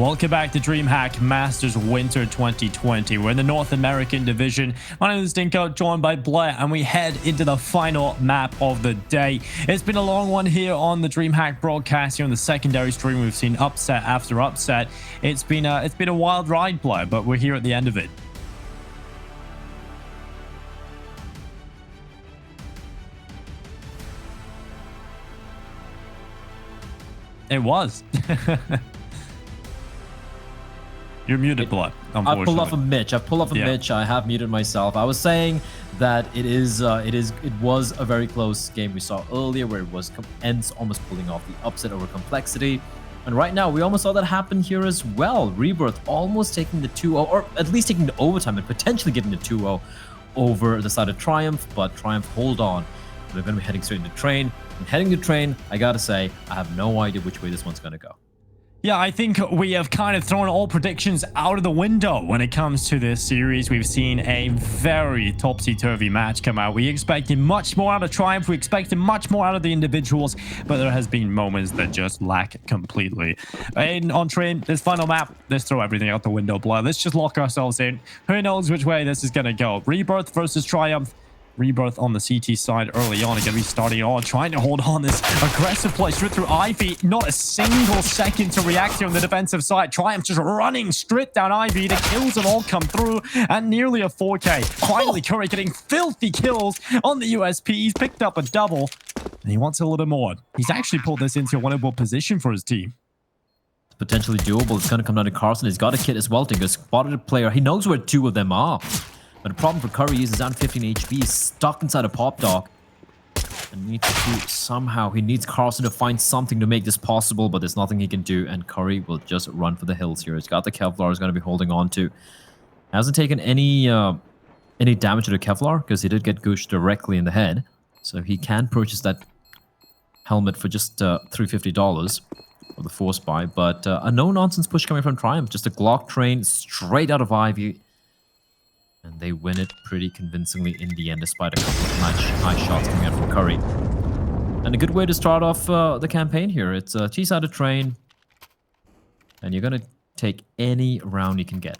Welcome back to DreamHack Masters Winter 2020. We're in the North American division. My name is Dinko, joined by Blair, and we head into the final map of the day. It's been a long one here on the DreamHack broadcast. Here on the secondary stream, we've seen upset after upset. It's been a wild ride, Blair, but we're here at the end of it. It was. You're muted, Blood. I pulled off a Mitch. Mitch. I have muted myself. I was saying that it was a very close game we saw earlier, where it was ends almost pulling off the upset over complexity. And right now, we almost saw that happen here as well. Rebirth almost taking the 2-0, or at least taking the overtime and potentially getting the 2-0 over the side of Triumph. But Triumph, hold on. We're going to be heading straight into Train. And heading to Train, I got to say, I have no idea which way this one's going to go. Yeah, I think we have kind of thrown all predictions out of the window when it comes to this series. We've seen a very topsy-turvy match come out. We expected much more out of Triumph. We expected much more out of the individuals, but there has been moments that just lack completely. And on Train, this final map, let's throw everything out the window, Blood. Let's just lock ourselves in. Who knows which way this is going to go? Rebirth versus Triumph. Rebirth on the CT side early on, going to be starting on, trying to hold on this aggressive play straight through Ivy. Not a single second to react here on the defensive side. Triumph just running straight down Ivy. The kills have all come through, and nearly a 4K. Finally, Curry getting filthy kills on the USP. He's picked up a double, and he wants a little more. He's actually pulled this into a winnable position for his team. Potentially doable. It's going to come down to Carson. He's got a kit as well. Tinker spotted a player. He knows where two of them are. But the problem for Curry is he's down 15 HP. He's stuck inside a pop dog. And needs to somehow, he needs Carson to find something to make this possible, but there's nothing he can do. And Curry will just run for the hills here. He's got the Kevlar he's going to be holding on to. Hasn't taken any damage to the Kevlar because he did get gooshed directly in the head. So he can purchase that helmet for just $350 for the force buy. But a no-nonsense push coming from Triumph. Just a Glock train straight out of Ivy. And they win it pretty convincingly in the end, despite a couple of nice shots coming out from Curry. And a good way to start off the campaign here. It's a T-sided train. And you're going to take any round you can get.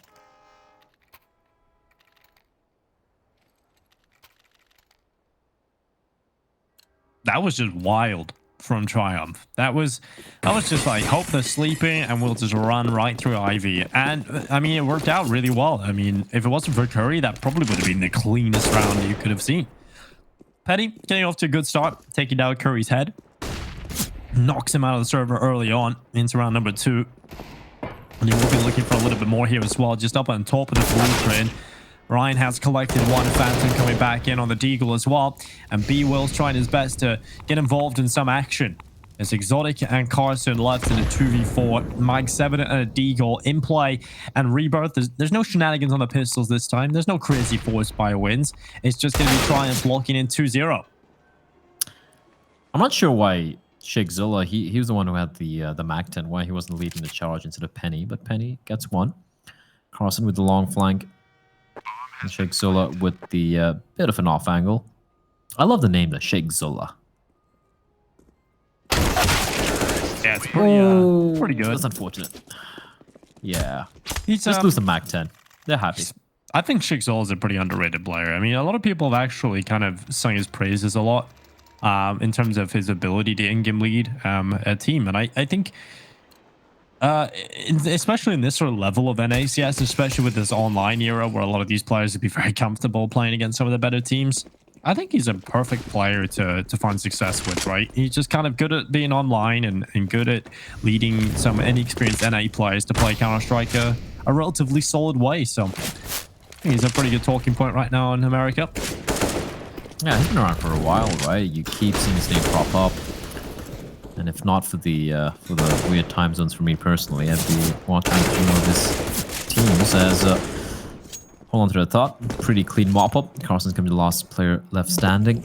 That was just wild from Triumph. That was just like, hope they're sleeping and we'll just run right through Ivy. And I mean, it worked out really well. I mean, if it wasn't for Curry, that probably would have been the cleanest round you could have seen. Petty getting off to a good start, taking down Curry's head. Knocks him out of the server early on into round number 2. And he will be looking for a little bit more here as well, just up on top of the blue train. Ryan has collected one Phantom coming back in on the Deagle as well. And B-Will's trying his best to get involved in some action. As Exotic and Carson left in a 2v4. Mike 7 and a Deagle in play. And Rebirth, there's no shenanigans on the pistols this time. There's no crazy force by wins. It's just going to be Triumph locking in 2-0. I'm not sure why Sheikh Zilla, he was the one who had the MAC-10, why he wasn't leading the charge instead of Penny. But Penny gets one. Carson with the long flank. And Sheikh Zilla with the bit of an off angle. I love the name, the Sheikh Zilla. Yeah, it's pretty good. That's unfortunate. Yeah. He's just lose the MAC-10. They're happy. I think Sheikh Zilla is a pretty underrated player. I mean, a lot of people have actually kind of sung his praises a lot in terms of his ability to in-game lead a team. And I think... especially in this sort of level of NACS, especially with this online era where a lot of these players would be very comfortable playing against some of the better teams, I think he's a perfect player to find success with, right? He's just kind of good at being online and good at leading some inexperienced NA players to play Counter-Strike a relatively solid way. So I think he's a pretty good talking point right now in America. Yeah, he's been around for a while, right? You keep seeing his name crop up. And if not for the weird time zones for me personally, I'd be watching a few of his teams as hold on to the thought. Pretty clean mop up. Carson's going to be the last player left standing.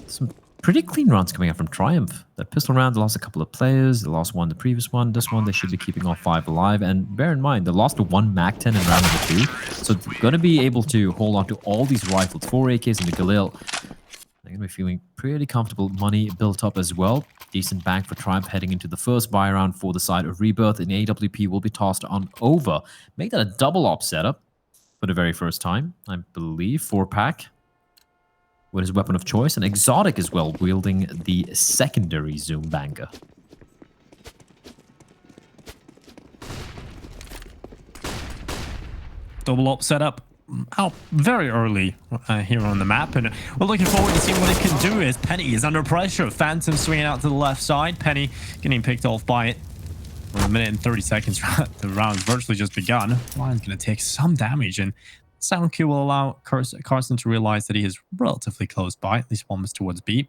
Some pretty clean runs coming out from Triumph. That pistol round, they lost a couple of players. They lost one the previous one. This one, they should be keeping all 5 alive. And bear in mind, they lost to 1 MAC-10 in round number 2. So they're going to be able to hold on to all these rifles, 4 AKs and the Galil. They're going to be feeling pretty comfortable. Money built up as well. decent bank for Triumph heading into the first buy round for the side of Rebirth, and the AWP will be tossed on over. Make that a double op setup for the very first time, I believe. 4-pack with his weapon of choice, and Exotic as well, wielding the secondary Zoom banger. Double op setup out very early here on the map, and we're looking forward to seeing what it can do as Penny is under pressure. Phantom swinging out to the left side. Penny getting picked off by it. For a minute and 30 seconds, the round's virtually just begun. Lion's going to take some damage, and sound cue will allow Carson to realize that he is relatively close by, at least almost towards B.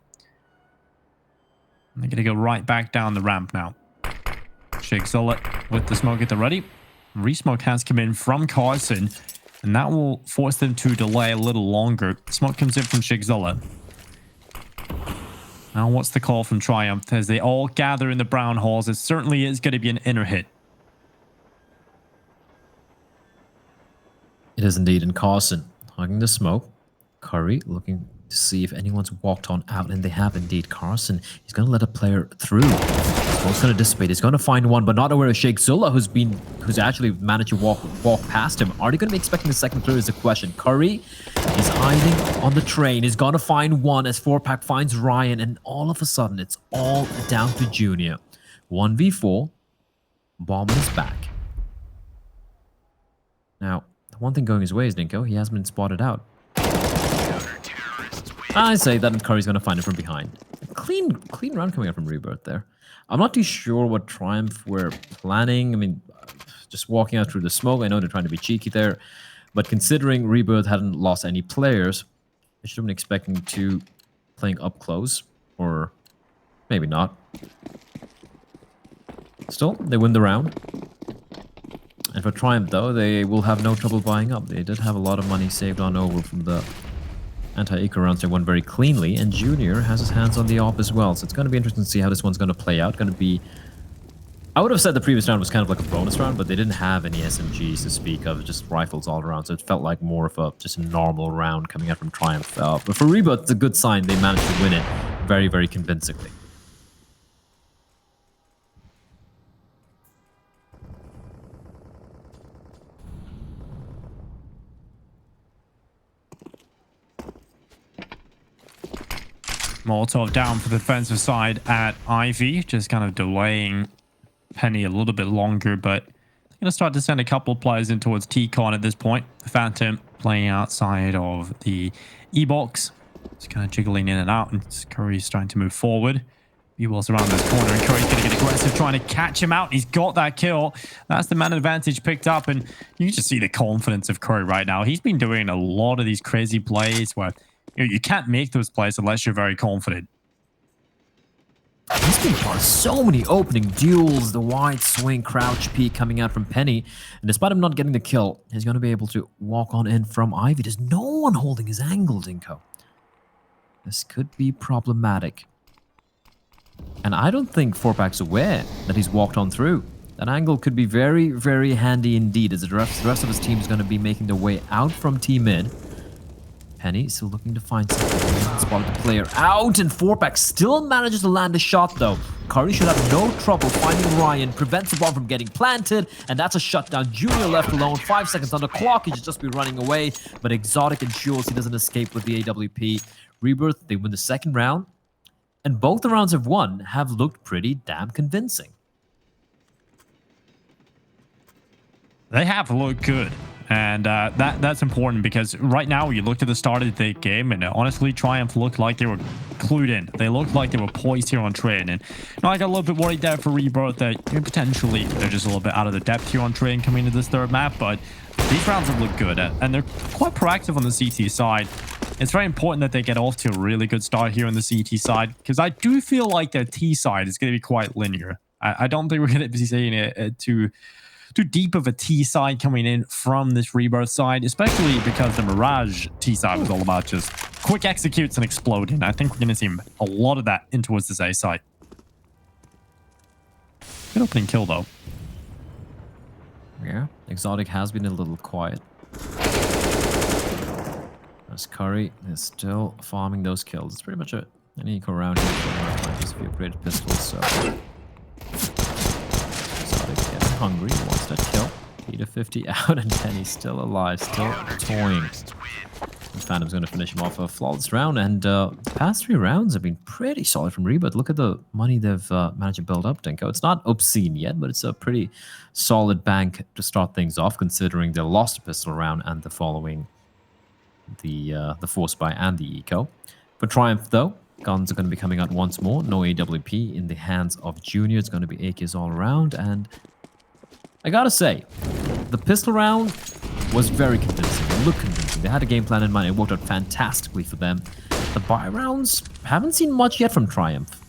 And they're going to go right back down the ramp now. Shake Zullet with the smoke at the ready. Resmoke has come in from Carson, and that will force them to delay a little longer. Smoke comes in from Shigzilla. Now, what's the call from Triumph? As they all gather in the brown halls, it certainly is going to be an inner hit. It is indeed, and Carson hugging the smoke. Curry looking to see if anyone's walked on out, and they have indeed. Carson, he's going to let a player through. Smoke's going to dissipate. He's going to find one, but not aware of Sheikh Zula, who's actually managed to walk past him. Are they going to be expecting the second clear is the question. Curry is hiding on the train. He's going to find one as 4-pack finds Ryan, and all of a sudden, it's all down to Junior. 1v4. Bomb is back. Now, the one thing going his way is Ninko. He hasn't been spotted out. I say that Curry's going to find it from behind. Clean round coming out from Rebirth there. I'm not too sure what Triumph were planning. I mean, just walking out through the smoke. I know they're trying to be cheeky there. But considering Rebirth hadn't lost any players, they should have been expecting to playing up close. Or maybe not. Still, they win the round. And for Triumph, though, they will have no trouble buying up. They did have a lot of money saved on over from the anti-eco rounds. They won very cleanly, and Junior has his hands on the op as well. So it's going to be interesting to see how this one's going to play out. Going to be... I would have said the previous round was kind of like a bonus round, but they didn't have any SMGs to speak of, just rifles all around. So it felt like more of a just a normal round coming out from Triumph. But for Rebirth, it's a good sign. They managed to win it very, very convincingly. Molotov down for the defensive side at Ivy, just kind of delaying Penny a little bit longer, but I'm going to start to send a couple of players in towards T-Con at this point. Phantom playing outside of the E-box. Just kind of jiggling in and out, and Curry's starting to move forward. B-Wall's around this corner, and Curry's going to get aggressive, trying to catch him out. He's got that kill. That's the man advantage picked up, and you can just see the confidence of Curry right now. He's been doing a lot of these crazy plays where you can't make those plays unless you're very confident. He's been part of so many opening duels, the wide swing, crouch peek coming out from Penny. And despite him not getting the kill, he's going to be able to walk on in from Ivy. There's no one holding his angle, Dinko. This could be problematic. And I don't think 4-pack's aware that he's walked on through. That angle could be very, very handy indeed, as the rest of his team is going to be making their way out from T-mid. Penny still looking to find something. Spotted the player out, and 4-pack still manages to land a shot though. Curry should have no trouble finding Ryan, prevents the bomb from getting planted, and that's a shutdown. Junior left alone, 5 seconds on the clock. He should just be running away, but Exotic ensures he doesn't escape with the AWP. Rebirth, they win the second round, and both the rounds have won have looked pretty damn convincing. They have looked good. And that's important because right now you looked at the start of the game, and honestly, Triumph looked like they were clued in. They looked like they were poised here on train. And I got a little bit worried there for Rebirth that potentially they're just a little bit out of the depth here on train coming into this third map. But these rounds have looked good, and they're quite proactive on the CT side. It's very important that they get off to a really good start here on the CT side, because I do feel like their T side is going to be quite linear. I don't think we're going to be seeing it too deep of a T side coming in from this Rebirth side, especially because the Mirage T side was all about just quick executes and exploding. I think we're going to see a lot of that in towards this A side. Good opening kill, though. Yeah, Exotic has been a little quiet. As Curry is still farming those kills. It's pretty much a An eco round here for just a few upgraded pistols, so. Exotic getting hungry, he wants that kill. Peter 50 out, and Penny's still alive, still toying. And Phantom's going to finish him off a flawless round, and the past 3 rounds have been pretty solid from Rebirth. Look at the money they've managed to build up, Dinko. It's not obscene yet, but it's a pretty solid bank to start things off, considering they lost a pistol round and the following the Force Buy and the Eco. For Triumph, though, guns are going to be coming out once more. No AWP in the hands of Junior. It's going to be AKs all around, and I gotta say, the pistol round was very convincing. It looked convincing. They had a game plan in mind. It worked out fantastically for them. The buy rounds, haven't seen much yet from Triumph.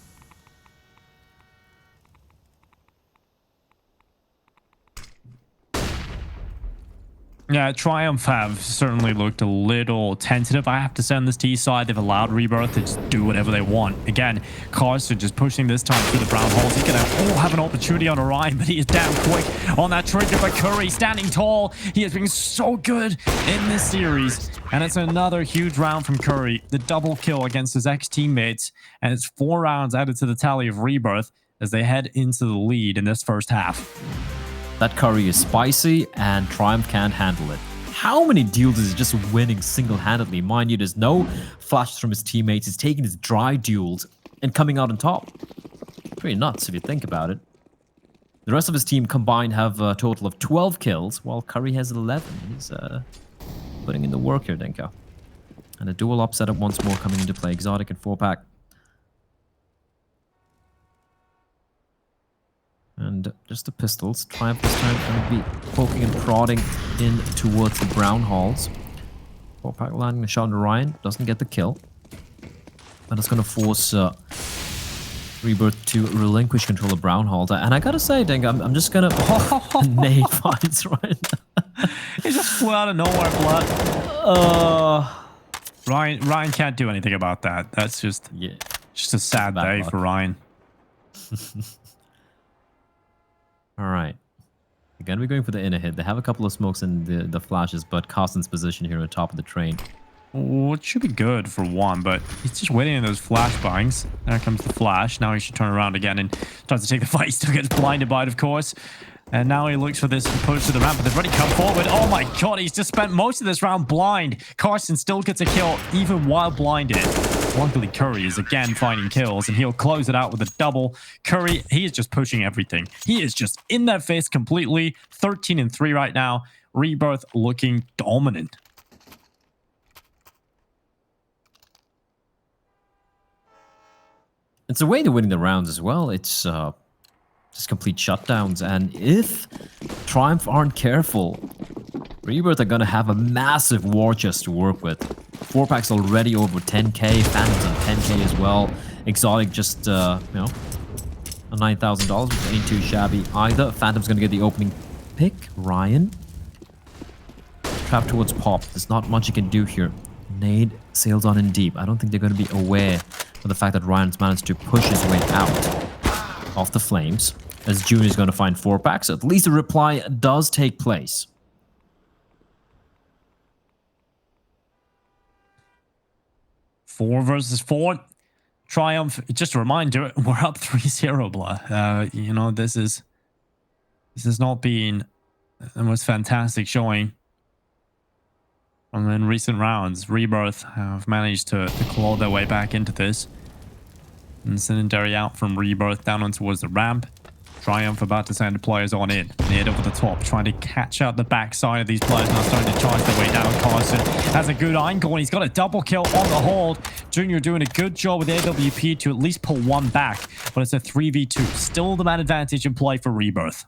Yeah, Triumph have certainly looked a little tentative, I have to say, on this T side. They've allowed Rebirth to just do whatever they want. Again, Carson just pushing this time through the brown holes. He's going to have an opportunity on Orion, but he is down quick on that trigger. But Curry standing tall. He has been so good in this series. And it's another huge round from Curry. The double kill against his ex-teammates. And it's 4 rounds added to the tally of Rebirth as they head into the lead in this first half. That Curry is spicy, and Triumph can't handle it. How many duels is he just winning single-handedly? Mind you, there's no flashes from his teammates. He's taking his dry duels and coming out on top. Pretty nuts if you think about it. The rest of his team combined have a total of 12 kills, while Curry has 11. He's putting in the work here, Dinko. And a dual up setup once more coming into play. Exotic and 4-pack. And just the pistols. Triumph this time going to be poking and prodding in towards the brown halls. 4-pack landing a shot on Orion. Doesn't get the kill. And it's going to force Rebirth to relinquish control of brown halls. And I gotta say, Ding, I'm just going to nade finds right now. He just flew out of nowhere, blood. Ryan can't do anything about that. That's just a sad day for Ryan. All right. Again, we're going for the inner hit. They have a couple of smokes in the flashes, but Carsten's position here on top of the train. Oh, it should be good for one, but he's just waiting in those flashbangs. There comes the flash. Now he should turn around again and tries to take the fight. He still gets blinded by it, of course. And now he looks for this push to the ramp, but they've already come forward. Oh my god, he's just spent most of this round blind. Carson still gets a kill, even while blinded. Luckily, Curry is again finding kills, and he'll close it out with a double. Curry, he is just pushing everything. He is just in their face completely. 13-3 right now. Rebirth looking dominant. It's a way to winning the rounds as well. It's just complete shutdowns, and if Triumph aren't careful, Rebirth are going to have a massive war chest to work with. 4-pack's already over 10k, Phantom's on 10k as well. Exotic just, you know, a $9,000, which ain't too shabby either. Phantom's going to get the opening pick. Ryan. Trap towards Pop. There's not much you can do here. Nade sails on in deep. I don't think they're going to be aware of the fact that Ryan's managed to push his way out of the flames, as Junior's going to find 4-pack, so at least a reply does take place. Four versus 4. Triumph, just a reminder, we're up 3-0, blah. You know, this has not been the most fantastic showing. And in recent rounds, Rebirth have managed to claw their way back into this. Incendiary out from Rebirth down on towards the ramp. Triumph about to send players on in. Near over the top, trying to catch out the backside of these players. Now starting to charge their way down. Carson has a good angle, and he's got a double kill on the hold. Junior doing a good job with AWP to at least pull one back, but it's a 3v2. Still the man advantage in play for Rebirth.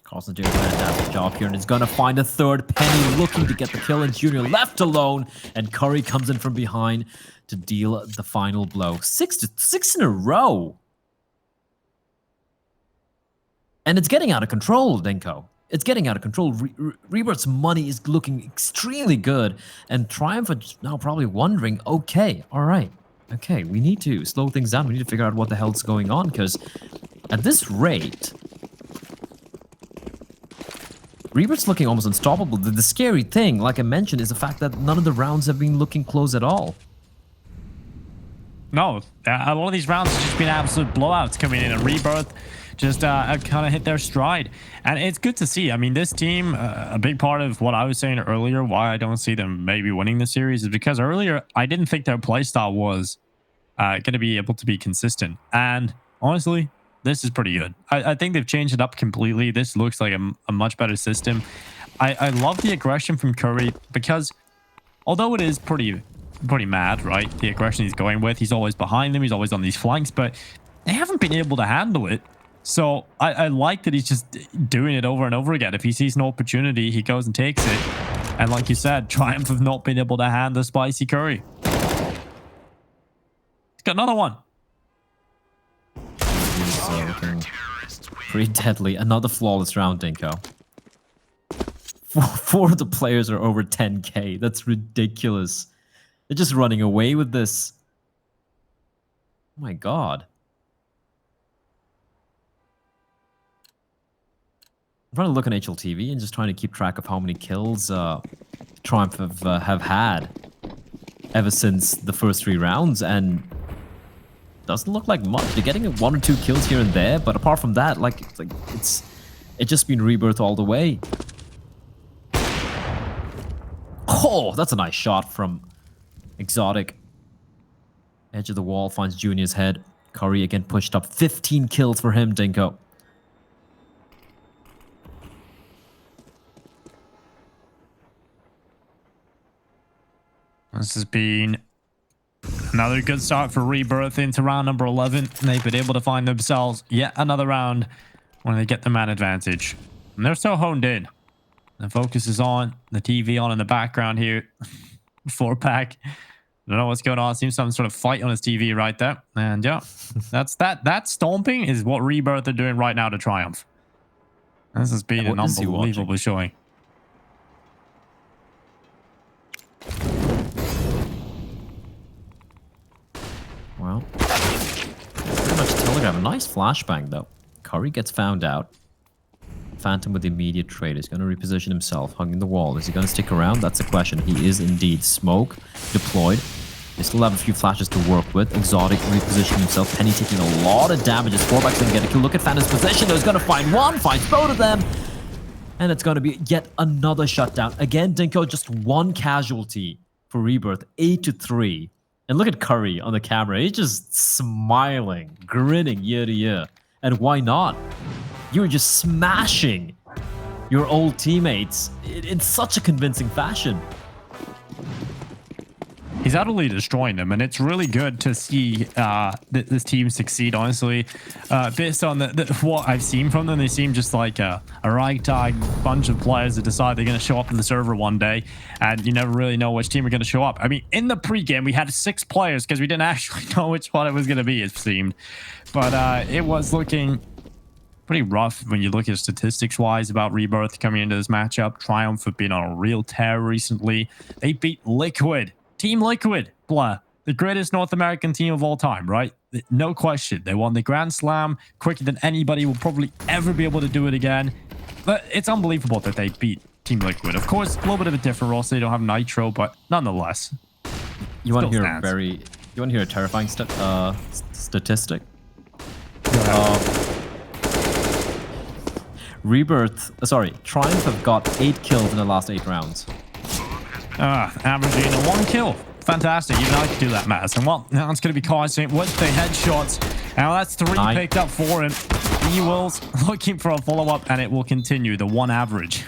Carson doing a fantastic job here, and is going to find a third. Penny looking to get the kill, and Junior left alone, and Curry comes in from behind to deal the final blow. 6 in a row. And it's getting out of control, Denko. It's getting out of control. Rebirth's money is looking extremely good, and Triumph are now probably wondering, okay, all right, okay, we need to slow things down. We need to figure out what the hell's going on, because at this rate, Rebirth's looking almost unstoppable. The scary thing, like I mentioned, is the fact that none of the rounds have been looking close at all. No, a lot of these rounds have just been absolute blowouts coming in, and Rebirth just kind of hit their stride. And it's good to see. I mean, this team, a big part of what I was saying earlier, why I don't see them maybe winning the series, is because earlier I didn't think their playstyle was going to be able to be consistent. And honestly, this is pretty good. I think they've changed it up completely. This looks like a much better system. I love the aggression from Curry because although it is pretty mad, right? The aggression he's going with, he's always behind them, he's always on these flanks, but they haven't been able to handle it. So I like that he's just doing it over and over again. If he sees an opportunity, he goes and takes it. And like you said, Triumph have not been able to handle Spicy Curry. He's got another one. He's looking pretty deadly. Another flawless round, Dinko. Four of the players are over 10k. That's ridiculous. They're just running away with this. Oh my god. I'm trying to look on HLTV and just trying to keep track of how many kills Triumph have had ever since the first 3 rounds, and doesn't look like much. They're getting 1 or 2 kills here and there, but apart from that, it's just been Rebirth all the way. Oh, that's a nice shot from Exotic. Edge of the wall finds Junior's head. Curry again pushed up. 15 kills for him, Dinko. This has been another good start for Rebirth into round number 11. They've been able to find themselves yet another round when they get the man advantage. And they're so honed in. The focus is on, the TV on in the background here. 4-pack. Don't know what's going on. Seems some sort of fight on his TV right there. And yeah, that's that. That stomping is what Rebirth are doing right now to Triumph. This has been an unbelievable showing. Well, pretty much Telegram. Nice flashbang though. Curry gets found out. Phantom with immediate trade is going to reposition himself, hugging the wall. Is he going to stick around? That's the question. He is indeed. Smoke deployed. They still have a few flashes to work with. Exotic repositioning himself. Penny taking a lot of damage. As 4-back's going to get a kill. Look at Phantom's position. He's going to find one. Finds both of them. And it's going to be yet another shutdown. Again, Dinko, just one casualty for Rebirth. 8-3. And look at Curry on the camera. He's just smiling, grinning year to year. And why not? You're just smashing your old teammates in such a convincing fashion. He's utterly destroying them, and it's really good to see this team succeed, honestly. Based on what I've seen from them, they seem just like a ragtag bunch of players that decide they're going to show up in the server one day, and you never really know which team are going to show up. I mean, in the pregame, we had 6 players because we didn't actually know which one it was going to be, it seemed. But it was looking pretty rough when you look at statistics-wise about Rebirth coming into this matchup. Triumph have been on a real tear recently. They beat Liquid. Team Liquid, blah, the greatest North American team of all time, right? No question. They won the Grand Slam quicker than anybody will probably ever be able to do it again. But it's unbelievable that they beat Team Liquid. Of course, a little bit of a different role, so they don't have Nitro, but nonetheless. You want to hear a terrifying statistic? Triumph have got 8 kills in the last 8 rounds. Averaging a 1 kill. Fantastic. Even I could do that, Madison. Well, now it's going to be constant with the headshots. Now that's 3 picked up for him. He will looking for a follow-up, and it will continue. The 1 average.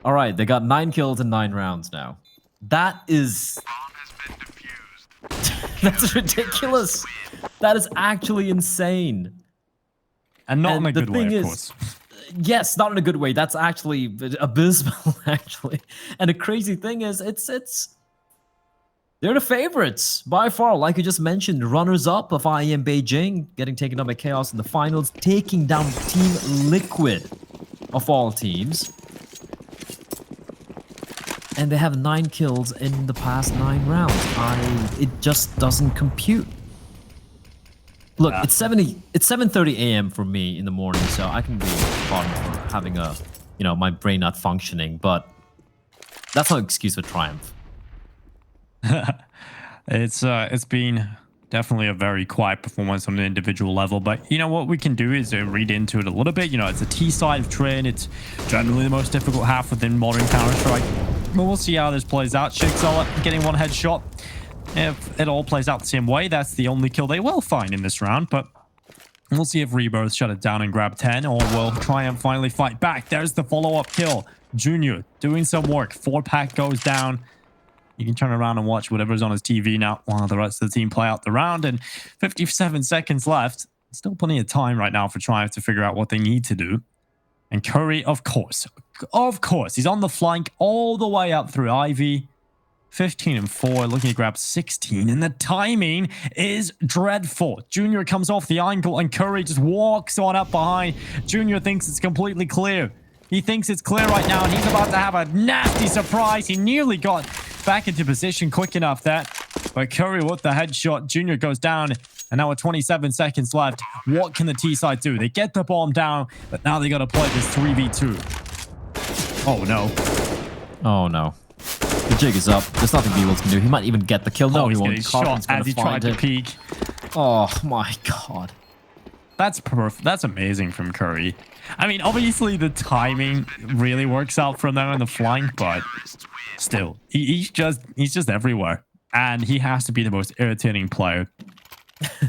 All right, they got 9 kills in 9 rounds now. That is... That's ridiculous. That is actually insane. And not in a good way, of course. Yes, not in a good way. That's actually abysmal, actually. And the crazy thing is, they're the favorites by far. Like you just mentioned, runners-up of IEM Beijing, getting taken down by Chaos in the finals, taking down Team Liquid of all teams. And they have 9 kills in the past 9 rounds. It just doesn't compute. Look, it's 7:30 a.m. for me in the morning, so I can be pardoned for having my brain not functioning, but that's no excuse for Triumph. It's been Definitely a very quiet performance on an individual level. But you know what we can do is read into it a little bit. You know, it's a T side of Train. It's generally the most difficult half within modern Counter-Strike. But we'll see how this plays out. Shigzilla getting one headshot. If it all plays out the same way, that's the only kill they will find in this round. But we'll see if Rebirth shut it down and grab 10, or will Triumph finally fight back. There's the follow-up kill. Junior doing some work. 4-pack goes down. You can turn around and watch whatever's on his TV now while the rest of the team play out the round. And 57 seconds left. Still plenty of time right now for Triumph to figure out what they need to do. And Curry, of course, he's on the flank all the way up through Ivy. 15 and 4, looking to grab 16. And the timing is dreadful. Junior comes off the angle and Curry just walks on up behind. Junior thinks it's completely clear. He thinks it's clear right now, and he's about to have a nasty surprise. He nearly got back into position quick enough that, but Curry with the headshot. Junior goes down, and now with 27 seconds left, what can the T side do? They get the bomb down, but now they got to play this 3v2. Oh no. Oh no. The jig is up. There's nothing B-Wills can do. He might even get the kill. No, he won't. He's shot as he tried to peek. Oh my god. That's perfect. That's amazing from Curry. I mean, obviously the timing really works out from them in the flank, but still, he's just everywhere, and he has to be the most irritating player.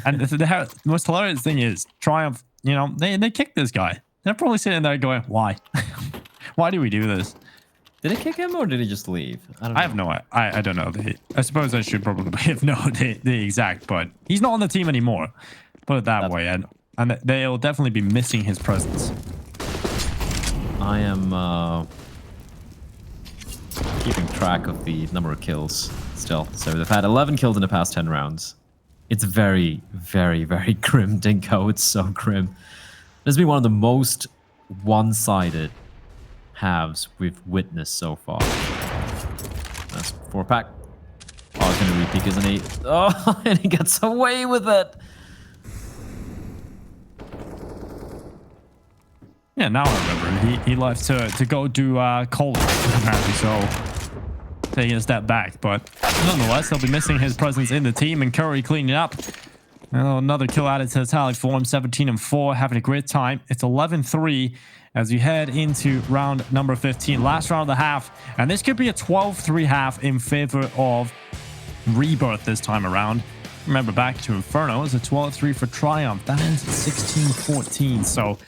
And the most hilarious thing is Triumph. You know, they kicked this guy. They're probably sitting there going, "Why? Why do we do this?" Did he kick him or did he just leave? I have no. I don't know. I suppose I should probably have known the exact, but he's not on the team anymore. Put it that way, and they'll definitely be missing his presence. I am keeping track of the number of kills still. So they've had 11 kills in the past 10 rounds. It's very, very, very grim, Dinko. It's so grim. This has been one of the most one-sided halves we've witnessed so far. That's 4-pack. Oh, he's going to repeat, isn't he? Oh, and he gets away with it. Yeah, now I remember. He left to go do Cold, apparently, so taking a step back. But nonetheless, he'll be missing his presence in the team, and Curry cleaning up. Another kill added to the tally for him, 17 and 4, having a great time. It's 11-3 as we head into round number 15, last round of the half. And this could be a 12-3 half in favor of Rebirth this time around. Remember, back to Inferno, it's a 12-3 for Triumph. That ends at 16-14, so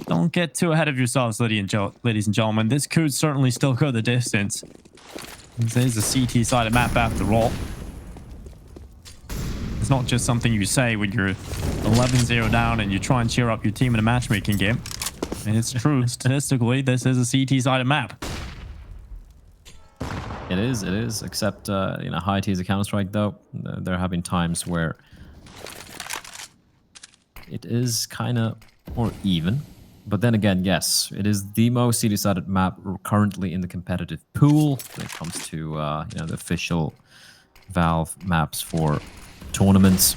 don't get too ahead of yourselves, ladies and gentlemen. This could certainly still go the distance. This is a CT side of map after all. It's not just something you say when you're 11-0 down and you try and cheer up your team in a matchmaking game. And it's true, statistically, this is a CT side of map. It is, except, you know, high tiers of Counter-Strike, though. There have been times where it is kind of more even. But then again, yes, it is the most CT-sided map currently in the competitive pool when it comes to, you know, the official Valve maps for tournaments.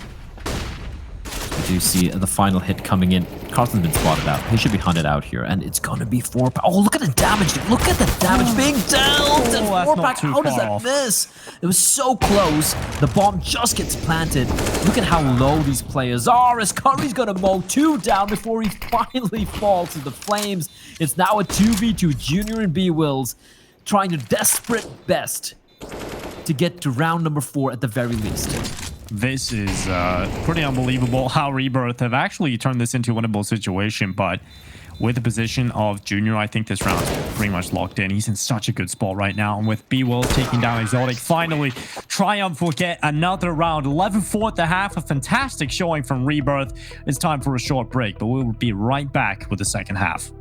We do see the final hit coming in. Carson's been spotted out. He should be hunted out here, and it's gonna be 4-pack. Oh, look at the damage! Look at the damage being dealt! And 4-pack, how does that miss? It was so close. The bomb just gets planted. Look at how low these players are, as Curry's gonna mow 2 down before he finally falls to the flames. It's now a 2v2, Junior and B-Wills trying their desperate best to get to round number 4 at the very least. This is pretty unbelievable how Rebirth have actually turned this into a winnable situation, but with the position of Junior, I think this round is pretty much locked in. He's in such a good spot right now, and with B-Will taking down Exotic, finally, Triumph will get another round. 11-4 at the half, a fantastic showing from Rebirth. It's time for a short break, but we'll be right back with the second half.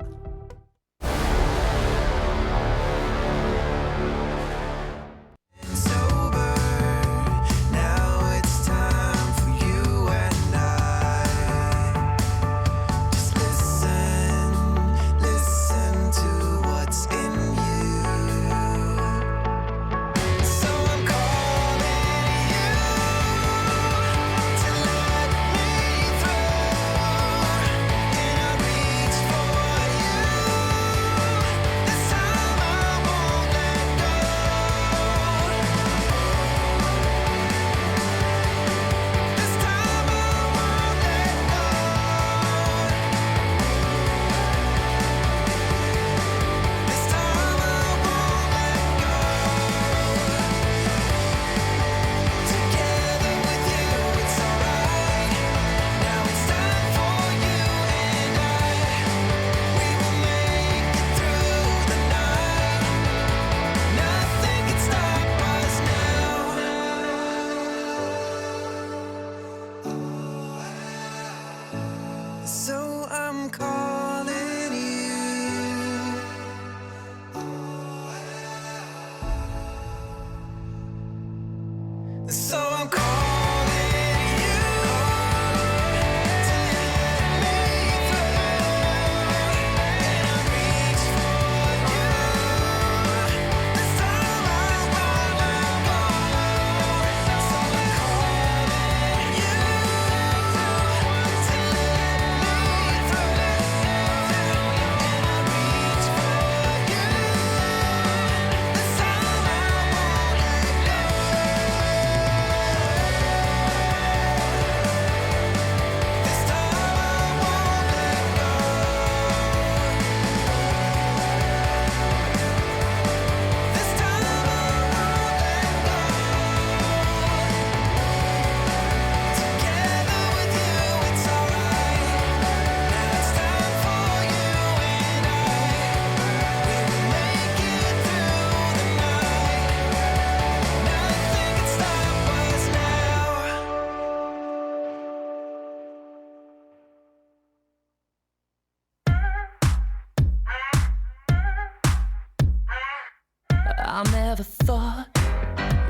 never thought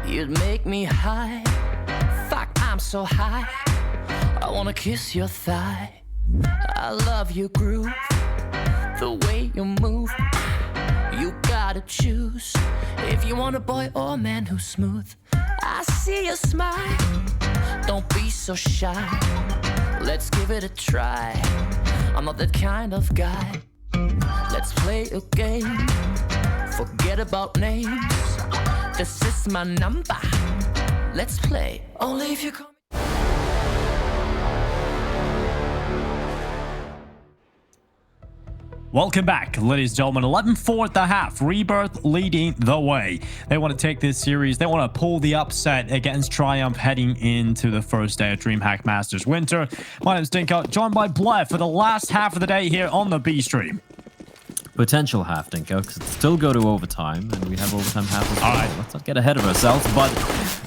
you'd make me high. Fuck, I'm so high. I wanna kiss your thigh. I love your groove, the way you move. You gotta choose if you want a boy or a man who's smooth. I see you smile. Don't be so shy. Let's give it a try. I'm not that kind of guy. Let's play a game. Forget about names. This is my number. Let's play. Only if you call me. Welcome back, ladies and gentlemen. 11-4 at the half. Rebirth leading the way. They want to take this series. They want to pull the upset against Triumph heading into the first day of DreamHack Masters Winter. My name is Dinko, joined by Blair for the last half of the day here on the B stream. Potential half, Dinko, because it'll still go to overtime, and we have overtime half as well. All right. Let's not get ahead of ourselves, but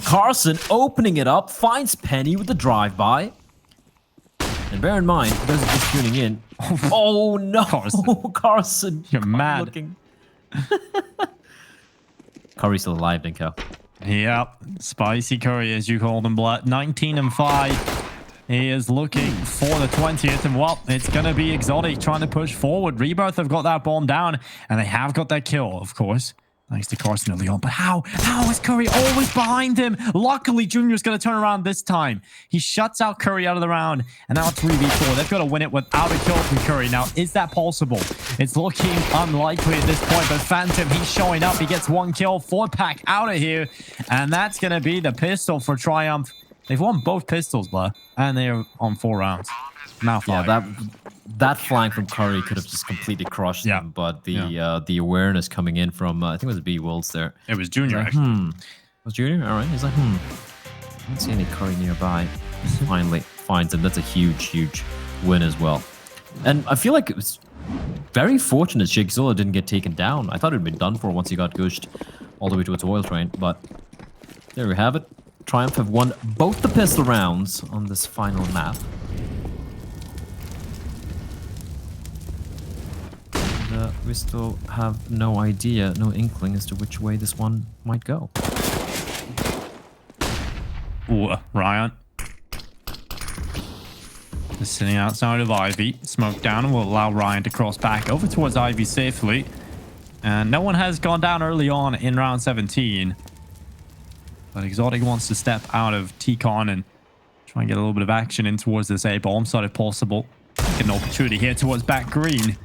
Carson opening it up, finds Penny with the drive-by. And bear in mind, for those just tuning in, oh no, Carson, You're mad. Looking. Curry's still alive, Dinko. Yep, Spicy Curry, as you call them, Blair. 19-5. He is looking for the 20th, and well, it's going to be Exotic trying to push forward. Rebirth have got that bomb down, and they have got that kill, of course. Thanks to Carson early on. But how? How is Curry always behind him? Luckily, Junior's going to turn around this time. He shuts out Curry out of the round, and now it's 3v4. They've got to win it without a kill from Curry. Now, is that possible? It's looking unlikely at this point, but Phantom, he's showing up. He gets one kill. 4-pack out of here, and that's going to be the pistol for Triumph. They've won both pistols, Blair, and they're on 4 rounds. Now 5. Yeah, that flank from Curry could have just completely crushed them, but the awareness coming in from I think it was B Wolves there. It was Junior. Like, was Junior? All right. He's like, I don't see any Curry nearby. Finally finds him. That's a huge win as well. And I feel like it was very fortunate Shigzilla didn't get taken down. I thought it had been done for once he got gushed all the way to its oil train, but there we have it. Triumph have won both the pistol rounds on this final map. And, we still have no idea, no inkling as to which way this one might go. Ooh, Ryan. Just sitting outside of Ivy. Smoke down and will allow Ryan to cross back over towards Ivy safely. And no one has gone down early on in round 17. But Exotic wants to step out of T-Con and try and get a little bit of action in towards this A-bomb side if possible. Get an opportunity here towards back green.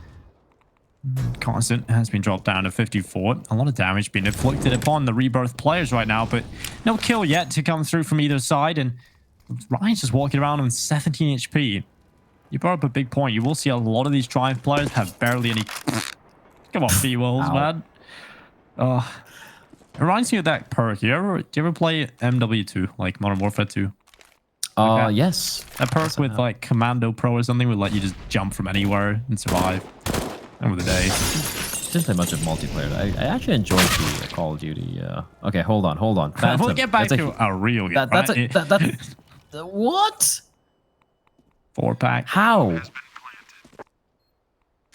Constant has been dropped down to 54. A lot of damage being inflicted upon the Rebirth players right now, but no kill yet to come through from either side. And Ryan's just walking around on 17 HP. You brought up a big point. You will see a lot of these Triumph players have barely any... Come on, B-Wolves, man. It reminds me of that perk. Do you ever play MW2, like Modern Warfare 2? Yes. That perk with like Commando Pro or something would let you just jump from anywhere and survive over the day. Didn't play much of multiplayer. I actually enjoyed the Call of Duty. Okay, hold on. Phantom. We'll get back to a real game. What? 4-pack. How?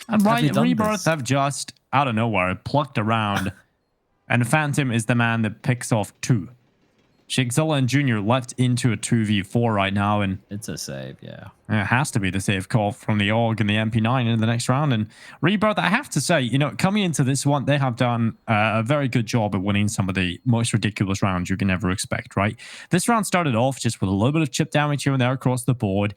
And Rebirth have just, out of nowhere, plucked around. And Phantom is the man that picks off 2. Shigzilla and Junior left into a 2v4 right now, and it's a save, yeah. It has to be the save call from the AUG and the MP9 in the next round. And Rebirth, I have to say, you know, coming into this one, they have done a very good job at winning some of the most ridiculous rounds you can ever expect, right? This round started off just with a little bit of chip damage here and there across the board.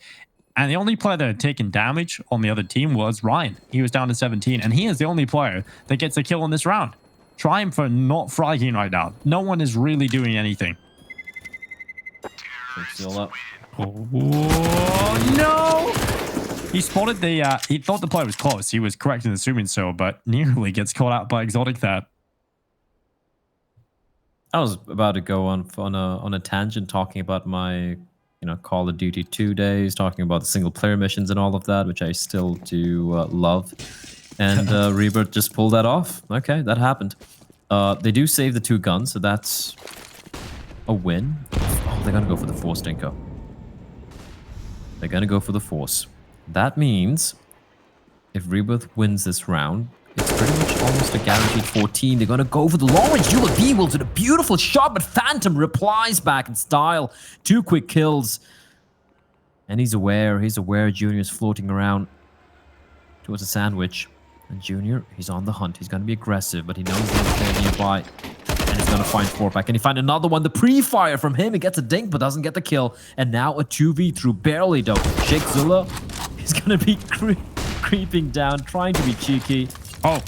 And the only player that had taken damage on the other team was Ryan. He was down to 17, and he is the only player that gets a kill in this round. Triumph are not fragging right now. No one is really doing anything. Still up. Oh, no! He spotted the, he thought the player was close. He was correct in assuming so, but nearly gets caught out by Exotic there. I was about to go on a tangent talking about my, Call of Duty 2 days, talking about the single player missions and all of that, which I still do love. And Rebirth just pulled that off. Okay, that happened. They do save the 2 guns, so that's a win. Oh, they're going to go for the Force, Dinko. They're going to go for the Force. That means if Rebirth wins this round, It's pretty much almost a guaranteed 14. They're going to go for the long range duel. B will do the beautiful shot, but Phantom replies back in style. 2 quick kills. And he's aware. He's aware Junior's floating around towards a sandwich. And Junior, he's on the hunt. He's going to be aggressive, but he knows there's a player nearby. And he's going to find 4-pack. And he find another one. The pre-fire from him. He gets a dink, but doesn't get the kill. And now a 2v barely, though. Sheikh Zilla is going to be creeping down, trying to be cheeky. Oh,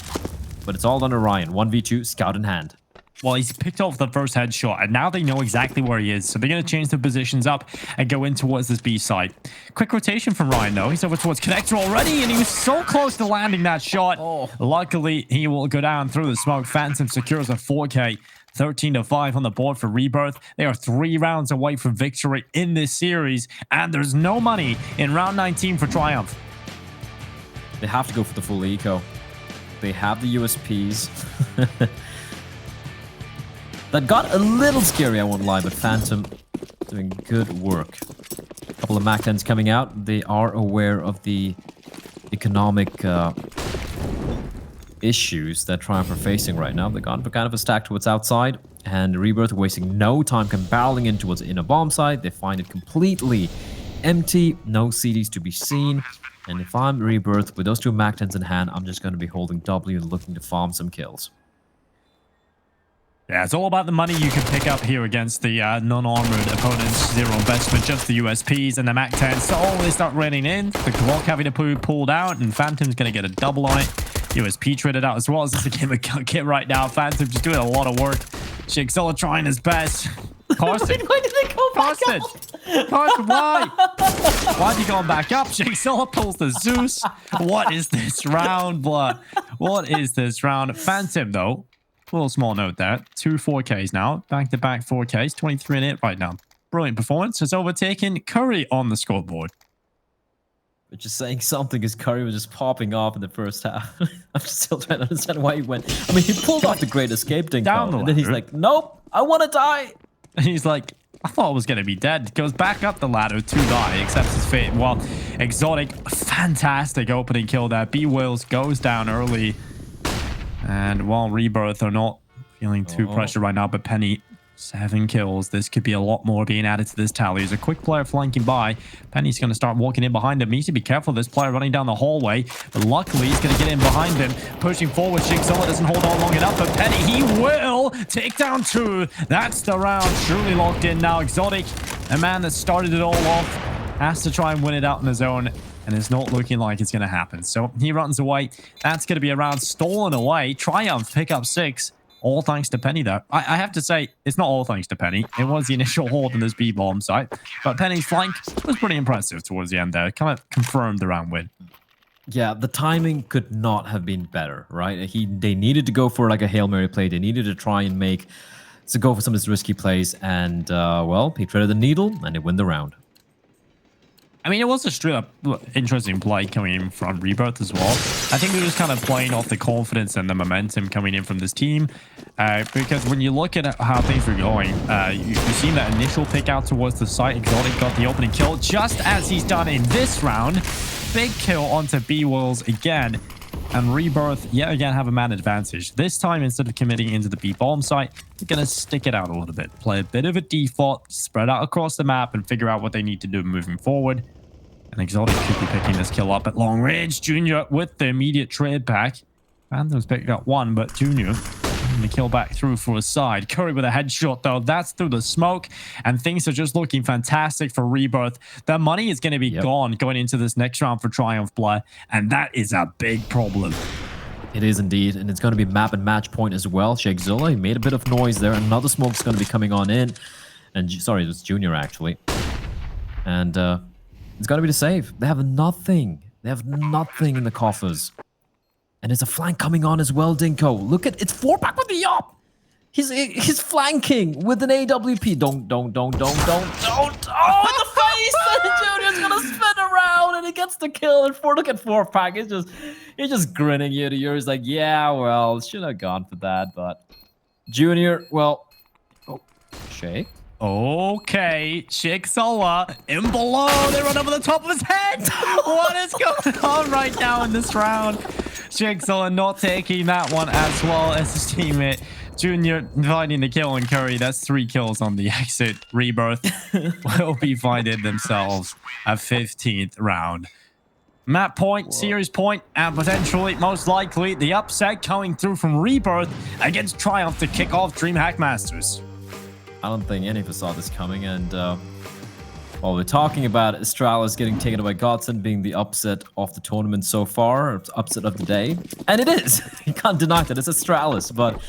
but it's all on Orion. 1v2, scout in hand. well, he's picked off the first headshot, and now they know exactly where he is. So they're going to change the positions up and go in towards this B side. Quick rotation from Ryan, though. He's over towards connector already, and he was so close to landing that shot. Oh. Luckily, he will go down through the smoke. Phantom secures a 4K. 13-5 on the board for Rebirth. They are 3 rounds away from victory in this series, and there's no money in round 19 for Triumph. They have to go for the full eco. They have the USPs. That got a little scary, I won't lie, but Phantom doing good work. A couple of Mac 10s coming out. They are aware of the economic issues that Triumph are facing right now. They've gone for kind of a stack towards outside, and Rebirth wasting no time come barreling in towards inner bomb side. They find it completely empty, no CDs to be seen. And if I'm Rebirth with those 2 Mac 10s in hand, I'm just going to be holding W and looking to farm some kills. Yeah, it's all about the money you can pick up here against the non-armored opponents. 0 investment, just the USPs and the Mac 10. So they start running in. The Glock having to be pulled out, and Phantom's going to get a double on it. USP traded out as well. As this is a game of kit right now. Phantom just doing a lot of work. Shigzilla trying his best. Carson. Why did they go back Carson. up? Carson, why? Why are you going back up? Shigzilla pulls the Zeus. What is this round, blood? What is this round? Phantom, though. A little small note there. 2 4Ks now. Back-to-back 4Ks. 23 in it right now. Brilliant performance. Has overtaken Curry on the scoreboard. But just saying something because Curry was just popping off in the first half. I'm still trying to understand why he went. I mean, he pulled off the great escape dink, and then he's like, nope, I want to die. And he's like, I thought I was going to be dead. Goes back up the ladder to die, accepts his fate. Well, Exotic, fantastic opening kill there. B-Wills goes down early. And while Rebirth are not feeling too pressured right now, but Penny, 7 kills. This could be a lot more being added to this tally. There's a quick player flanking by. Penny's going to start walking in behind him. He needs to be careful of this player running down the hallway. But luckily, he's going to get in behind him. Pushing forward. Shigzilla doesn't hold on long enough. But Penny, he will take down 2. That's the round. Truly locked in now. Exotic, a man that started it all off, has to try and win it out in his own. And it's not looking like it's going to happen. So he runs away. That's going to be a round stolen away. Triumph pick up 6. All thanks to Penny, though. I have to say, it's not all thanks to Penny. It was the initial hold in this B-bomb site. But Penny's flank was pretty impressive towards the end there. Kind of confirmed the round win. Yeah, the timing could not have been better, right? They needed to go for like a Hail Mary play. They needed to try and go for some of his risky plays. And, well, he threaded the needle and they win the round. I mean, it was a straight-up interesting play coming in from Rebirth as well. I think they're just kind of playing off the confidence and the momentum coming in from this team. Because when you look at how things were going, you've seen that initial pick out towards the site. Exotic got the opening kill, just as he's done in this round. Big kill onto B-Wills again. And Rebirth, yet again, have a man advantage. This time, instead of committing into the B-bomb site, they're going to stick it out a little bit. Play a bit of a default, spread out across the map, and figure out what they need to do moving forward. And Exotic could be picking this kill up at long range. Junior with the immediate trade back. Phantom's picked up 1, but Junior getting the kill back through for a side. Curry with a headshot, though. That's through the smoke. And things are just looking fantastic for Rebirth. Their money is going to be gone going into this next round for Triumph Blood. And that is a big problem. It is indeed. And it's going to be map and match point as well. Shigzilla, he made a bit of noise there. Another smoke's going to be coming on in. And sorry, it was Junior, actually. And, it's got to be the save. They have nothing. They have nothing in the coffers. And there's a flank coming on as well, Dinko. Look at it's 4-pack with the yop. He's flanking with an AWP. Don't. Oh, in the face! Junior's gonna spin around and he gets the kill. And look at 4-pack. He's just grinning ear to ear. He's like, yeah, well, should have gone for that, but Junior, well, Shake. Okay, Shigzilla in below. They run over the top of his head. What is going on right now in this round? Jigsaw not taking that one as well as his teammate. Junior finding the kill on Curry. That's 3 kills on the exit. Rebirth will be finding themselves a 15th round. Map point, series point, and potentially, most likely, the upset coming through from Rebirth against Triumph to kick off DreamHack Masters. I don't think any of us saw this coming, and while we're talking about Astralis getting taken away, Godson being the upset of the tournament so far, upset of the day, and it is. You can't deny that it's Astralis, but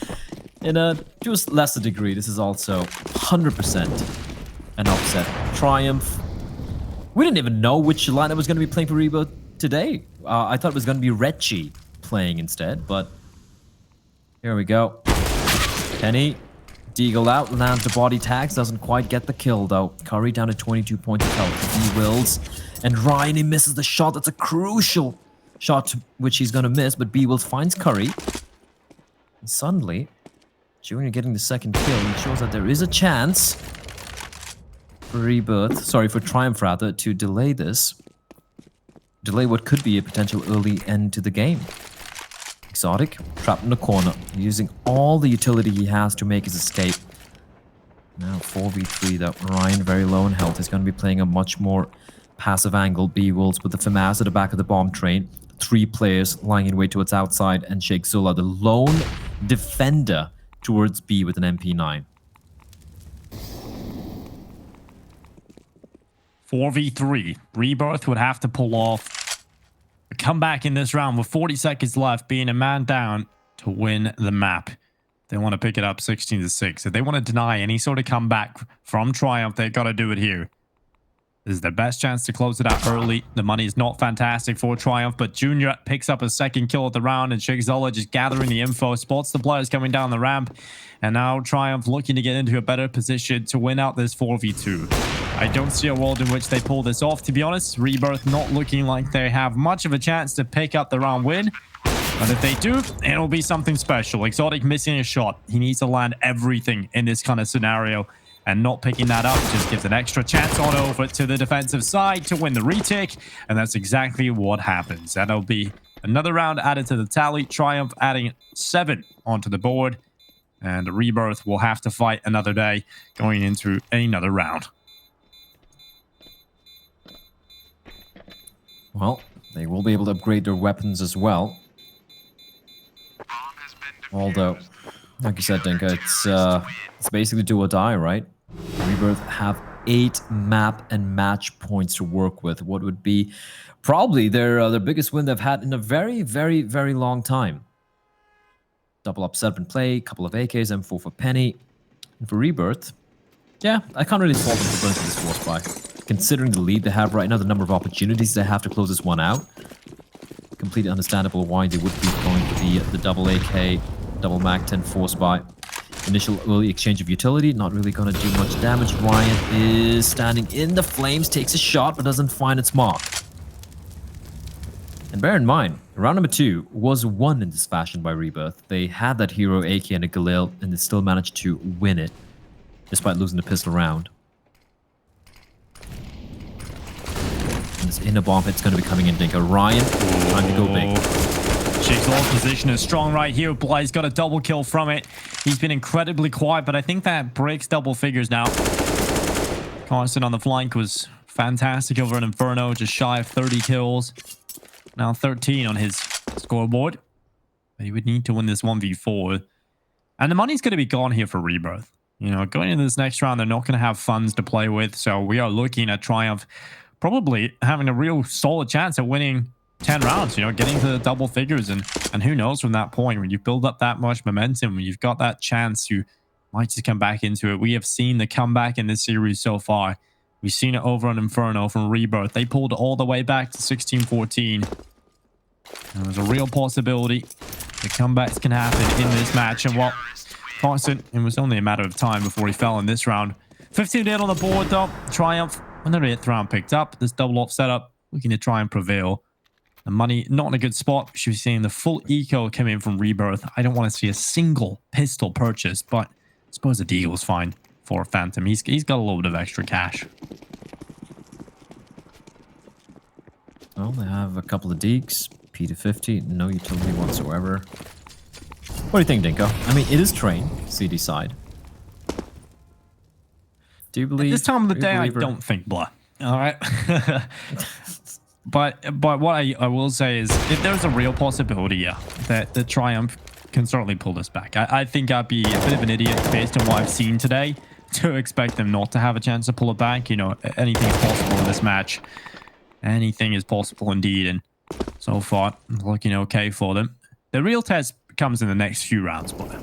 in a just lesser degree, this is also 100% an upset. Triumph. We didn't even know which lineup was going to be playing for Rebirth today. I thought it was going to be Retchi playing instead, but here we go. Penny, Deagle out, lands the body tags, doesn't quite get the kill though. Curry down to 22 points of health. B Wills, and Ryan, he misses the shot. That's a crucial shot which he's going to miss, but B Wills finds Curry. And suddenly, Junior getting the second kill, he shows that there is a chance for Rebirth, sorry, for Triumph rather, to delay this. Delay what could be a potential early end to the game. Exotic, trapped in the corner, using all the utility he has to make his escape. Now 4v3 though. Ryan, very low in health, is going to be playing a much more passive angle. B-Wolves with the FAMAS at the back of the bomb train. 3 players lying in wait towards outside, and Sheikh Zula, the lone defender, towards B with an MP9. 4v3. Rebirth would have to pull off a comeback in this round with 40 seconds left, being a man down to win the map. They want to pick it up 16-6. If they want to deny any sort of comeback from Triumph, they've got to do it here. This is their best chance to close it out early. The money is not fantastic for Triumph, but Junior picks up a second kill at the round, and Shigzola just gathering the info, spots the players coming down the ramp, and now Triumph looking to get into a better position to win out this 4v2. I don't see a world in which they pull this off, to be honest. Rebirth not looking like they have much of a chance to pick up the round win. But if they do, it'll be something special. Exotic missing a shot. He needs to land everything in this kind of scenario. And not picking that up just gives an extra chance on over to the defensive side to win the retake. And that's exactly what happens. That'll be another round added to the tally. Triumph adding 7 onto the board. And Rebirth will have to fight another day going into another round. Well, they will be able to upgrade their weapons as well. Although, like you said, Dinka, it's basically do or die, right? Rebirth have 8 map and match points to work with. What would be probably their biggest win they've had in a very, very, very long time. Double upset in play, couple of AKs, M4 for Penny. And for Rebirth, yeah, I can't really fault them for going to this force buy. Considering the lead they have right now, the number of opportunities they have to close this one out, completely understandable why they would be going for the double AK, double Mag 10 force buy. Initial early exchange of utility, not really going to do much damage. Ryan is standing in the flames, takes a shot, but doesn't find its mark. And bear in mind, round number 2 was won in this fashion by Rebirth. They had that hero AK and a Galil, and they still managed to win it, despite losing the pistol round. And this inner bomb hit's going to be coming in, Dinka. Ryan, time to go big. Shigzola's position is strong right here. Bly's got a double kill from it. He's been incredibly quiet, but I think that breaks double figures now. Constant on the flank was fantastic over an Inferno, just shy of 30 kills. Now 13 on his scoreboard. But he would need to win this 1v4. And the money's going to be gone here for Rebirth. You know, going into this next round, they're not going to have funds to play with. So we are looking at Triumph probably having a real solid chance at winning 10 rounds, you know, getting to the double figures. And who knows from that point, when you build up that much momentum, when you've got that chance, you might just come back into it. We have seen the comeback in this series so far. We've seen it over on Inferno from Rebirth. They pulled it all the way back to 16-14. There's a real possibility the comebacks can happen in this match. And what Constant, it was only a matter of time before he fell in this round. 15-8 on the board though. Triumph, another 8th round picked up. This double off setup, looking to try and prevail. The money not in a good spot. We should be seeing the full eco come in from Rebirth. I don't want to see a single pistol purchase, but I suppose the deal was fine for Phantom. He's got a little bit of extra cash. Well, they have a couple of deeks. P to 50, no utility whatsoever. What do you think, Dinko? I mean, it is Train, CD side. Do you believe? At this time of the day, I don't think blah. All right. but what I will say is, if there's a real possibility, yeah, that the Triumph can certainly pull this back. I think I'd be a bit of an idiot based on what I've seen today to expect them not to have a chance to pull it back. You know, anything is possible in this match. Anything is possible indeed, and so far, looking okay for them. The real test comes in the next few rounds, but I'm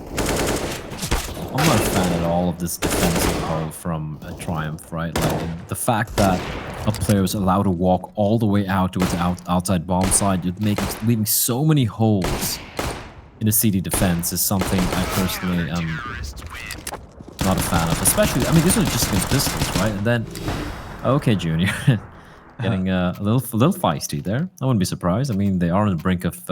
not a fan at all of this defensive hold from a Triumph, right? Like the fact that a player is allowed to walk all the way out to its outside bomb side, leaving so many holes in the CD defense is something I personally am not a fan of. Especially, I mean, this was just against distance, right? And then, okay, Junior, getting a little feisty there. I wouldn't be surprised. I mean, they are on the brink of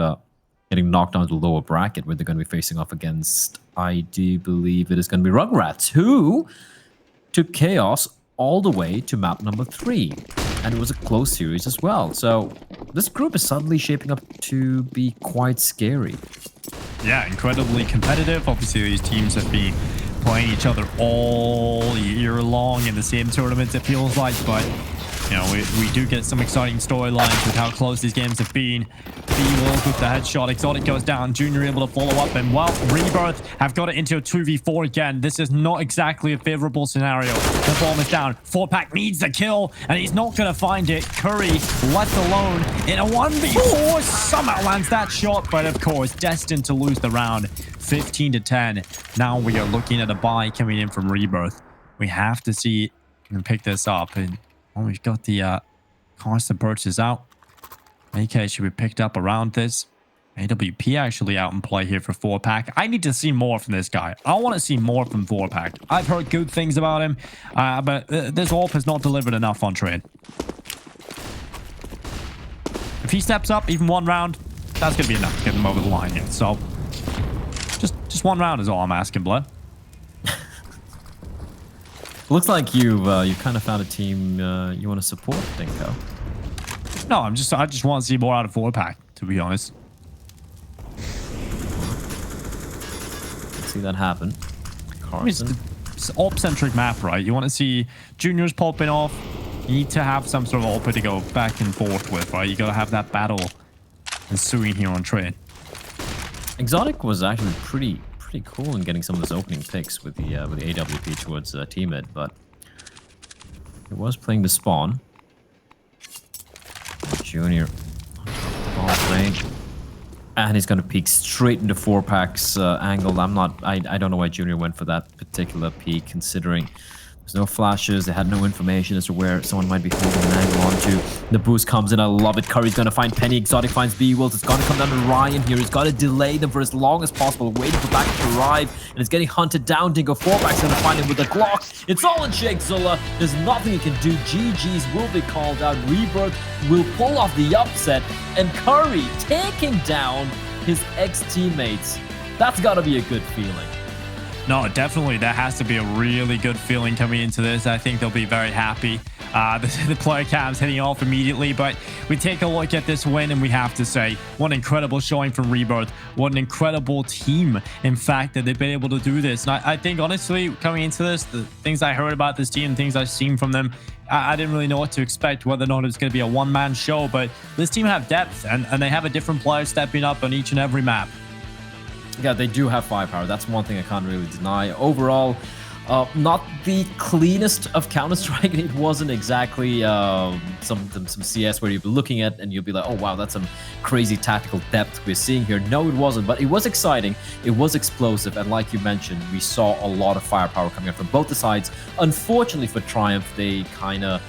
getting knocked down to the lower bracket where they're going to be facing off against, I do believe it is going to be Rugrats, who took Chaos all the way to map number 3. And it was a close series as well. So this group is suddenly shaping up to be quite scary. Yeah, incredibly competitive. Obviously, these teams have been playing each other all year long in the same tournaments, it feels like, but you know, we do get some exciting storylines with how close these games have been. B-Wolf with the headshot. Exotic goes down. Junior able to follow up. And, well, Rebirth have got it into a 2v4 again. This is not exactly a favorable scenario. The bomb is down. 4-Pack needs the kill, and he's not going to find it. Curry left alone in a 1v4. Somehow lands that shot, but, of course, destined to lose the round. 15 to 10. Now we are looking at a buy coming in from Rebirth. We have to see and pick this up. And well, we've got the constant purchase out. AK should be picked up around this. AWP actually out in play here for 4-Pack. I need to see more from this guy. I want to see more from 4-Pack. I've heard good things about him, but this AWP has not delivered enough on trade. If he steps up even one round, that's going to be enough to get him over the line here. So, just one round is all I'm asking, Blood. Looks like you kind of found a team you want to support, Dinko. No, I just want to see more out of 4-Pack, to be honest. Let's see that happen. Carson. It's an AWP-centric map, right? You want to see juniors popping off. You need to have some sort of AWP to go back and forth with, right? You got to have that battle ensuing here on trade. Exotic was actually pretty cool in getting some of those opening picks with the AWP towards teammate, but it was playing the spawn. Junior ball range, and he's gonna peek straight into 4-Pack's angle. I don't know why Junior went for that particular peek, considering there's no flashes. They had no information as to where someone might be holding an angle onto. The boost comes in. I love it. Curry's going to find Penny. Exotic finds B-Wills. It's going to come down to Ryan here. He's got to delay them for as long as possible, waiting for back to arrive. And it's getting hunted down. Dingo 4-Pack's going to find him with a Glock. It's all in Jake Zilla. There's nothing he can do. GG's will be called out. Rebirth will pull off the upset. And Curry taking down his ex-teammates. That's got to be a good feeling. No, definitely. That has to be a really good feeling coming into this. I think they'll be very happy. The player cam's hitting off immediately, but we take a look at this win and we have to say, what an incredible showing from Rebirth. What an incredible team, in fact, that they've been able to do this. And I think, honestly, coming into this, the things I heard about this team, things I've seen from them, I didn't really know what to expect, whether or not it's going to be a one-man show, but this team have depth, and they have a different player stepping up on each and every map. Yeah, they do have firepower. That's one thing I can't really deny. Overall, not the cleanest of Counter-Strike. It wasn't exactly some CS where you'll be looking at and you'll be like, oh wow, that's some crazy tactical depth we're seeing here. No, it wasn't, but it was exciting. It was explosive, and like you mentioned, we saw a lot of firepower coming up from both the sides. Unfortunately for Triumph, they kind of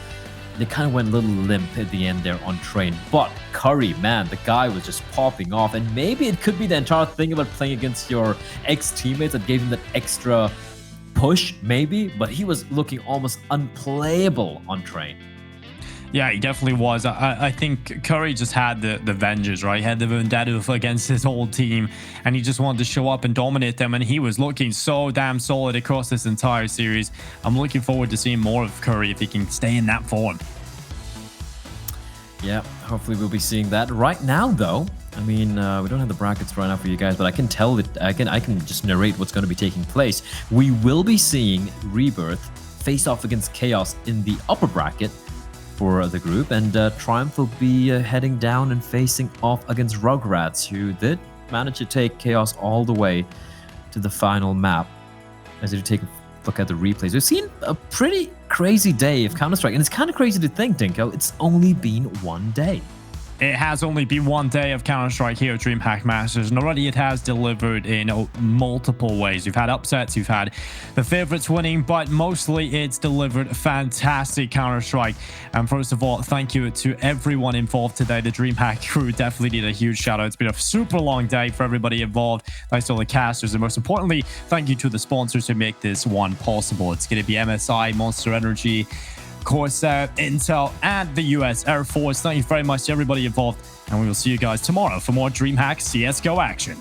went a little limp at the end there on Train. But Curry, man, the guy was just popping off. And maybe it could be the entire thing about playing against your ex-teammates that gave him that extra push, maybe. But he was looking almost unplayable on Train. Yeah, he definitely was. I think Curry just had the vengeance, right? He had the vendetta against his whole team, and he just wanted to show up and dominate them, and he was looking so damn solid across this entire series. I'm looking forward to seeing more of Curry if he can stay in that form. Yeah, hopefully we'll be seeing that. Right now, though, I mean, we don't have the brackets right now for you guys, but I can tell that I can just narrate what's going to be taking place. We will be seeing Rebirth face off against Chaos in the upper bracket for the group, and Triumph will be heading down and facing off against Rugrats, who did manage to take Chaos all the way to the final map. As you take a look at the replays, we've seen a pretty crazy day of Counter-Strike, and it's kind of crazy to think, Dinko, it's only been one day. It has only been one day of Counter-Strike here at DreamHack Masters, and already it has delivered in multiple ways. You've had upsets, you've had the favorites winning, but mostly it's delivered fantastic Counter-Strike. And first of all, thank you to everyone involved today. The DreamHack crew definitely need a huge shout out. It's been a super long day for everybody involved. Thanks to all the casters, and most importantly, thank you to the sponsors who make this one possible. It's going to be MSI, Monster Energy, Corsair, Intel, and the US Air Force. Thank you very much to everybody involved, and we will see you guys tomorrow for more DreamHack CSGO action.